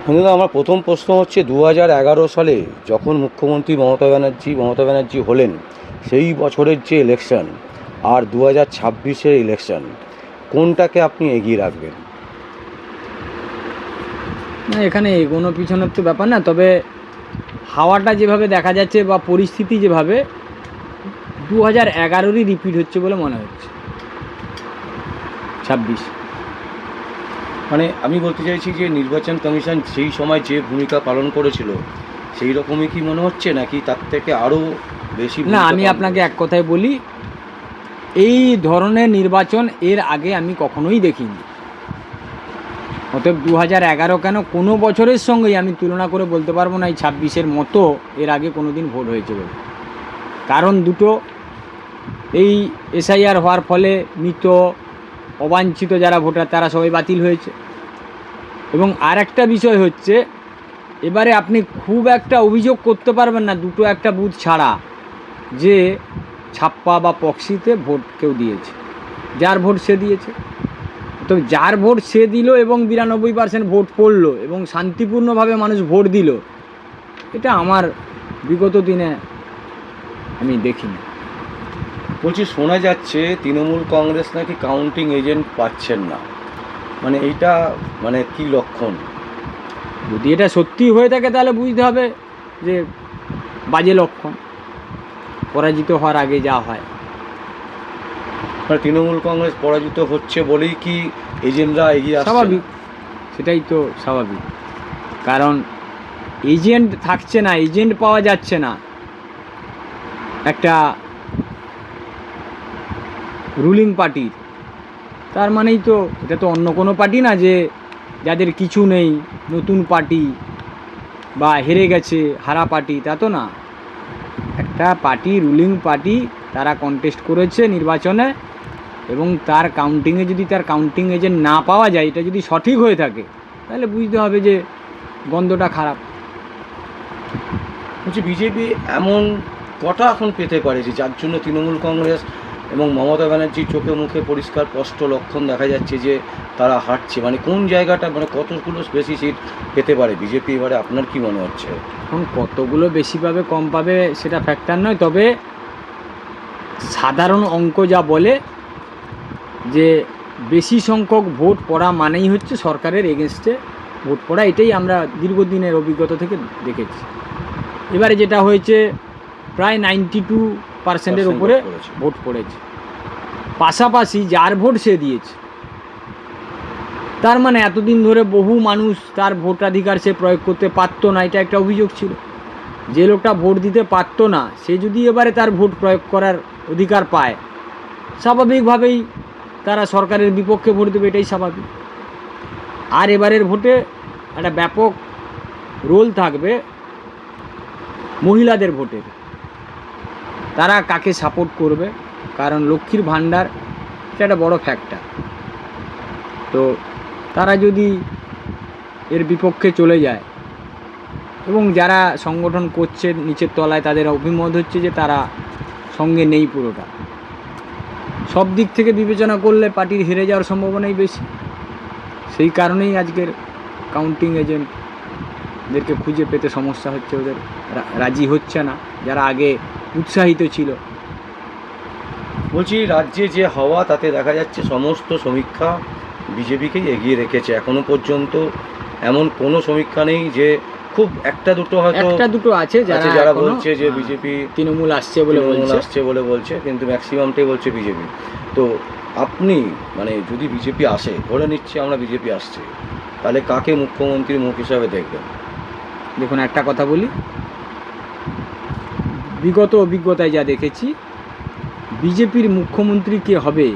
কিন্তু আমার প্রথম প্রশ্ন হচ্ছে 2011 সালে যখন মুখ্যমন্ত্রী মমতা ব্যানার্জি হলেন, সেই বছরের যে ইলেকশন আর 2026-এর ইলেকশন, কোনটাকে আপনি এগিয়ে রাখবেন? না, এখানে এগোনো পিছনের তো ব্যাপার না, তবে হাওয়াটা যেভাবে দেখা যাচ্ছে বা পরিস্থিতি যেভাবে 2011-ই রিপিট হচ্ছে বলে মনে হচ্ছে 26। মানে আমি বলতে চাইছি যে নির্বাচন কমিশন সেই সময় যে ভূমিকা পালন করেছিল, সেই রকমই কি মনে হচ্ছে, নাকি তার থেকে আরও বেশি না, ভূমিকা আমি পালন আপনাকে করেছে? এক কথায় বলি, এই ধরনের নির্বাচন এর আগে আমি কখনোই দেখিনি। অতএব 2011 কেন, কোনো বছরের সঙ্গেই আমি তুলনা করে বলতে পারবো না এই 26-এর মতো এর আগে কোনো দিন ভোট হয়েছে বলে। কারণ দুটো, এই এসআইআর হওয়ার ফলে মৃত অবাঞ্ছিত যারা ভোটার তারা সবাই বাতিল হয়েছে। এবং আর একটা বিষয় হচ্ছে, এবারে আপনি খুব একটা অভিযোগ করতে পারবেন না দুটো একটা বুথ ছাড়া যে ছাপ্পা বা প্রক্সিতে ভোট কেউ দিয়েছে। যার ভোট সে দিয়েছে। তো যার ভোট সে দিল এবং 92% ভোট পড়লো এবং শান্তিপূর্ণভাবে মানুষ ভোট দিল, এটা আমার বিগত দিনে আমি দেখিনি। বলছি, শোনা যাচ্ছে তৃণমূল কংগ্রেস নাকি কাউন্টিং এজেন্ট পাচ্ছেন না, মানে এইটা মানে কি লক্ষণ? যদি এটা সত্যি হয়ে থাকে তাহলে বুঝতে হবে যে বাজে লক্ষণ, পরাজিত হওয়ার আগে যা হয়। মানে তৃণমূল কংগ্রেস পরাজিত হচ্ছে বলেই কি এজেন্টরা এগিয়ে আসছে না? স্বাভাবিক, সেটাই তো স্বাভাবিক। কারণ এজেন্ট থাকছে না, এজেন্ট পাওয়া যাচ্ছে না একটা রুলিং পার্টির, তার মানেই তো এটা তো অন্য কোনো পার্টি না যে যাদের কিছু নেই, নতুন পার্টি বা হেরে গেছে হারা পার্টি, তা তো না। একটা পার্টি, রুলিং পার্টি, তারা কন্টেস্ট করেছে নির্বাচনে এবং তার কাউন্টিংয়ে যদি তার কাউন্টিং এজেন্ট না পাওয়া যায়, এটা যদি সঠিক হয়ে থাকে তাহলে বুঝতে হবে যে গন্ধটা খারাপ। বলছি, বিজেপি এমন কটা এখন পেতে পারে যে যার জন্য তৃণমূল কংগ্রেস এবং মমতা ব্যানার্জির চোখে মুখে পরিষ্কার স্পষ্ট লক্ষণ দেখা যাচ্ছে যে তারা হাঁটছে, মানে কোন জায়গাটা, মানে কতগুলো বেশি সিট পেতে পারে বিজেপি এবারে, আপনার কি মনে হচ্ছে? এখন কতগুলো বেশি পাবে কম পাবে সেটা ফ্যাক্টর নয়, তবে সাধারণ অঙ্ক যা বলে যে বেশি সংখ্যক ভোট পড়া মানেই হচ্ছে সরকারের এগেনস্টে ভোট পড়া, এটাই আমরা দীর্ঘদিনের অভিজ্ঞতা থেকে দেখেছি। এবারে যেটা হয়েছে, প্রায় 92%-এর উপরে ভোট পড়েছে, পাশাপাশি যার ভোট সে দিয়েছে। তার মানে এতদিন ধরে বহু মানুষ তার ভোটাধিকার সে প্রয়োগ করতে পারতো না, এটা একটা অভিযোগ ছিল। যে লোকটা ভোট দিতে পারতো না সে যদি এবারে তার ভোট প্রয়োগ করার অধিকার পায়, স্বাভাবিকভাবেই তারা সরকারের বিপক্ষে ভোট দেবে, এটাই স্বাভাবিক। আর এবারের ভোটে একটা ব্যাপক রোল থাকবে মহিলাদের ভোটের। তারা কাকে সাপোর্ট করবে, কারণ লক্ষ্মীর ভাণ্ডার এটা একটা বড় ফ্যাক্টর। তো তারা যদি এর বিপক্ষে চলে যায় এবং যারা সংগঠন করছে নিচের তলায়, তাদের অভিমত হচ্ছে যে তারা সঙ্গে নেই পুরোটা, সব দিক থেকে বিবেচনা করলে পার্টির হেরে যাওয়ার সম্ভাবনাই বেশি। সেই কারণেই আজকের কাউন্টিং এজেন্টদেরকে খুঁজে পেতে সমস্যা হচ্ছে, ওদের রাজি হচ্ছে না যারা আগে উৎসাহিত ছিল। বলছি, রাজ্যে যে হাওয়া তাতে দেখা যাচ্ছে সমস্ত সমীক্ষা বিজেপিকেই এগিয়ে রেখেছে এখনো পর্যন্ত। এমন কোনো সমীক্ষা নেই যে, খুব একটা দুটো হয়তো একটা দুটো আছে যারা বলছে যে বিজেপি তৃণমূল আসছে বলে বলছে, কিন্তু ম্যাক্সিমামটাই বলছে বিজেপি। তো আপনি মানে যদি বিজেপি আসে, ধরে নিচ্ছি আমরা বিজেপি আসছে, তাহলে কাকে মুখ্যমন্ত্রীর মুখ হিসাবে দেখবেন? দেখুন, একটা কথা বলি, বিগত অভিজ্ঞতায় যা দেখেছি, বিজেপির মুখ্যমন্ত্রী কে হবে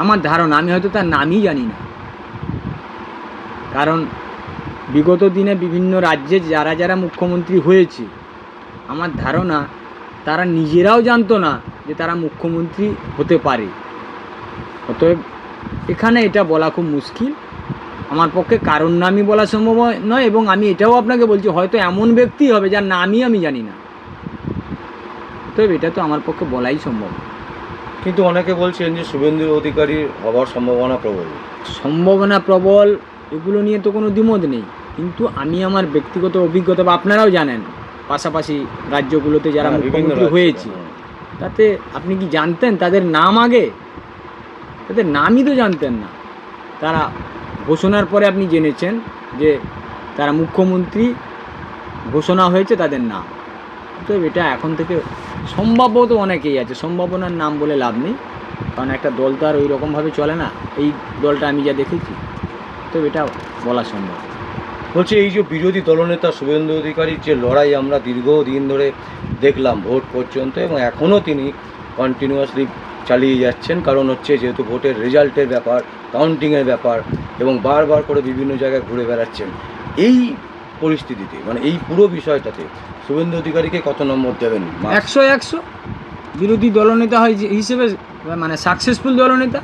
আমার ধারণা, আমি হয়তো তার নামই জানি না। কারণ বিগত দিনে বিভিন্ন রাজ্যে যারা যারা মুখ্যমন্ত্রী হয়েছে, আমার ধারণা তারা নিজেরাও জানতো না যে তারা মুখ্যমন্ত্রী হতে পারে। অতএব এখানে এটা বলা খুব মুশকিল, আমার পক্ষে কারোর নামই বলা সম্ভব নয়। এবং আমি এটাও আপনাকে বলছি, হয়তো এমন ব্যক্তি হবে যার নামই আমি জানি না, তবে এটা তো আমার পক্ষে বলাই সম্ভব। কিন্তু অনেকে বলছেন যে শুভেন্দু অধিকারী হওয়ার সম্ভাবনা প্রবল। সম্ভাবনা প্রবল এগুলো নিয়ে তো কোনো দ্বিমত নেই, কিন্তু আমি আমার ব্যক্তিগত অভিজ্ঞতা বা আপনারাও জানেন পাশাপাশি রাজ্যগুলোতে যারা হ্যাঁ, বিভিন্ন মুখ্যমন্ত্রী রাজ্যে, হয়েছে, হ্যাঁ। তাতে আপনি কি জানতেন তাদের নাম আগে? তাদের নামই তো জানতেন না। তারা ঘোষণার পরে আপনি জেনেছেন যে তারা মুখ্যমন্ত্রী ঘোষণা হয়েছে তাদের নাম। তো এটা এখন থেকে সম্ভাব্য তো অনেকেই আছে, সম্ভাবনার নাম বলে লাভ নেই, কারণ একটা দল তো আর ওই রকমভাবে চলে না। এই দলটা আমি যা দেখেছি, তো এটা বলা সম্ভব। বলছি এই যে বিরোধী দলনেতা শুভেন্দু অধিকারীর যে লড়াই আমরা দীর্ঘদিন ধরে দেখলাম ভোট পর্যন্ত, এবং এখনও তিনি কন্টিনিউয়াসলি চালিয়ে যাচ্ছেন, কারণ হচ্ছে যেহেতু ভোটের রেজাল্টের ব্যাপার, কাউন্টিংয়ের ব্যাপার, এবং বারবার করে বিভিন্ন জায়গায় ঘুরে বেড়াচ্ছেন। এই পরিস্থিতিতে মানে এই পুরো বিষয়টাতে শুভেন্দু অধিকারীকে কত নম্বর দেবেন? 100 বিরোধী দলনেতা হয় হিসেবে, মানে সাকসেসফুল দলনেতা।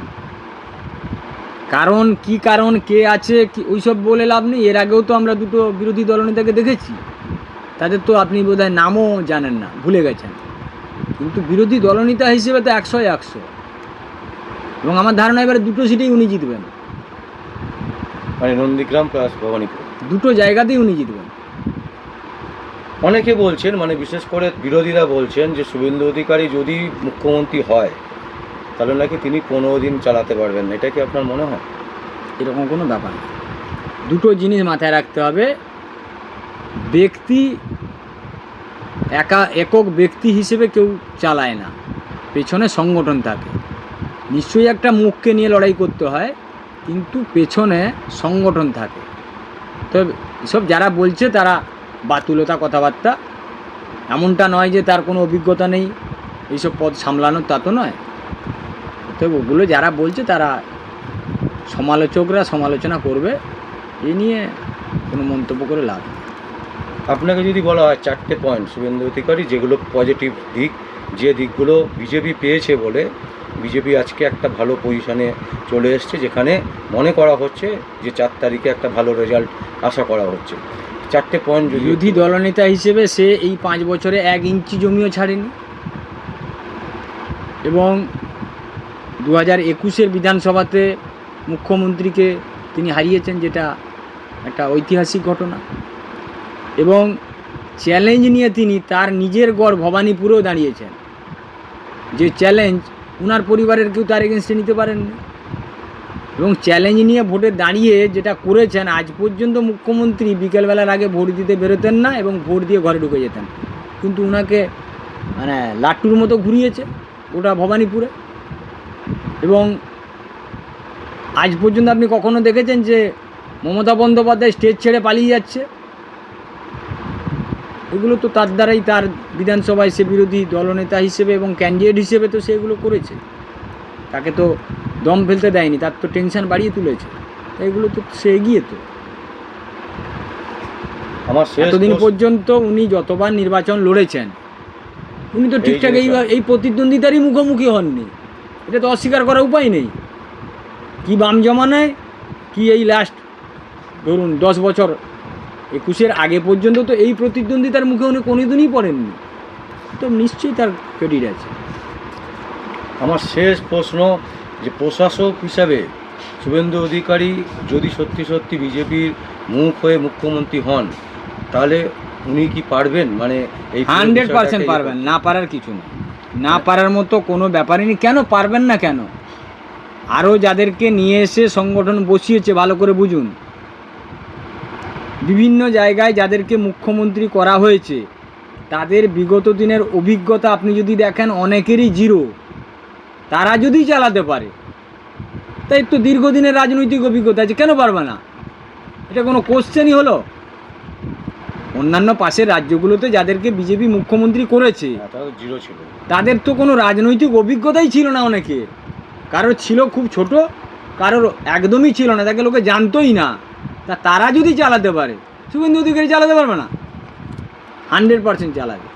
কারণ কি কারণ কে আছে কি ওইসব বলে লাভ নেই। এর আগেও তো আমরা দুটো বিরোধী দলনেতাকে দেখেছি, তাদের তো আপনি বোধহয় নামও জানেন না, ভুলে গেছেন, কিন্তু বিরোধী দলনেতা হিসেবে তো 100 এবং আমার ধারণা এবারে দুটো সিটেই উনি জিতবেন, মানে নন্দীগ্রাম প্লাস ভবানীপুর, দুটো জায়গাতেই উনি জিতবেন। অনেকে বলছেন, মানে বিশেষ করে বিরোধীরা বলছেন যে শুভেন্দু অধিকারী যদি মুখ্যমন্ত্রী হয় তাহলে নাকি তিনি 15 দিন চালাতে পারবেন না। এটা কি আপনার মনে হয়? এরকম কোনো ব্যাপার না। দুটো জিনিস মাথায় রাখতে হবে, ব্যক্তি একক ব্যক্তি হিসেবে কেউ চালায় না, পেছনে সংগঠন থাকে। নিশ্চয়ই একটা মুখকে নিয়ে লড়াই করতে হয়, কিন্তু পেছনে সংগঠন থাকে। তো এসব যারা বলছে তারা বাতুলতা কথাবার্তা, এমনটা নয় যে তার কোনো অভিজ্ঞতা নেই এইসব পদ সামলানোর, তা তো নয়। তো ওগুলো যারা বলছে তারা সমালোচকরা সমালোচনা করবে, এই নিয়ে কোনো মন্তব্য করে লাভ নেই। আপনাকে যদি বলা হয় 4টে পয়েন্ট শুভেন্দু অধিকারী যেগুলো পজিটিভ দিক, যে দিকগুলো বিজেপি পেয়েছে বলে বিজেপি আজকে একটা ভালো পজিশনে চলে এসছে, যেখানে মনে করা হচ্ছে যে 4 তারিখে একটা ভালো রেজাল্ট আশা করা হচ্ছে, 4টে পয়েন্ট যদি বিরোধী দলনেতা হিসেবে সে এই 5 বছরে 1 ইঞ্চি জমিও ছাড়েনি, এবং 2021-এর বিধানসভাতে মুখ্যমন্ত্রীকে তিনি হারিয়েছেন, যেটা একটা ঐতিহাসিক ঘটনা। এবং চ্যালেঞ্জ নিয়ে তিনি তার নিজের গড় ভবানীপুরেও দাঁড়িয়েছেন, যে চ্যালেঞ্জ ওনার পরিবারের কেউ তার এগেনস্টে নিতে পারেননি। এবং চ্যালেঞ্জ নিয়ে ভোটে দাঁড়িয়ে যেটা করেছেন, আজ পর্যন্ত মুখ্যমন্ত্রী বিকেলবেলার আগে ভোট দিতে বেরোতেন না এবং ভোট দিয়ে ঘরে ঢুকে যেতেন, কিন্তু ওনাকে মানে লাট্টুর মতো ঘুরিয়েছে ওটা ভবানীপুরে। এবং আজ পর্যন্ত আপনি কখনো দেখেছেন যে মমতা বন্দ্যোপাধ্যায় স্টেজ ছেড়ে পালিয়ে যাচ্ছে? এগুলো তো তার দ্বারাই, তার বিধানসভায় সে বিরোধী দলনেতা হিসেবে এবং ক্যান্ডিডেট হিসেবে তো সেগুলো করেছে, তাকে তো দম ফেলতে দেয়নি, তার তো টেনশন বাড়িয়ে তুলেছে। এগুলো তো সে এগিয়ে তো আমার এতদিন পর্যন্ত উনি যতবার নির্বাচন লড়েছেন উনি তো ঠিকঠাক এই প্রতিদ্বন্দ্বিতারই মুখোমুখি হননি, এটা তো অস্বীকার করার উপায় নেই। কি বাম জমানায় কি এই লাস্ট ধরুন 10 বছর 21-এর আগে পর্যন্ত তো এই প্রতিদ্বন্দ্বিতার মুখে উনি কোনোদিনই পড়েননি, তো নিশ্চয়ই তার ক্রেডিট আছে। আমার শেষ প্রশ্ন, যে প্রশাসক হিসাবে শুভেন্দু অধিকারী যদি সত্যি সত্যি বিজেপির মুখ হয়ে মুখ্যমন্ত্রী হন, তাহলে উনি কি পারবেন? মানে এই 100% পারবেন, না পারার কিছু নেই, না পারার মতো কোনো ব্যাপারই নেই। কেন পারবেন না? কেন? আরও যাদেরকে নিয়ে এসে সংগঠন বসিয়েছে, ভালো করে বুঝুন, বিভিন্ন জায়গায় যাদেরকে মুখ্যমন্ত্রী করা হয়েছে তাদের বিগত দিনের অভিজ্ঞতা আপনি যদি দেখেন অনেকেরই জিরো। তারা যদি চালাতে পারে, তাই তো দীর্ঘদিনের রাজনৈতিক অভিজ্ঞতা আছে, কেন পারবে না? এটা কোনো কোশ্চেনই হলো? অন্যান্য পাশের রাজ্যগুলোতে যাদেরকে বিজেপি মুখ্যমন্ত্রী করেছে জিরো ছিল, তাদের তো কোনো রাজনৈতিক অভিজ্ঞতাই ছিল না, অনেকে কারোর ছিল খুব ছোট, কারোর একদমই ছিল না, তাকে লোকে জানতোই না। তারা যদি চালাতে পারে, শুভেন্দু অধিকারী চালাতে পারবে না? 100% চালাবে।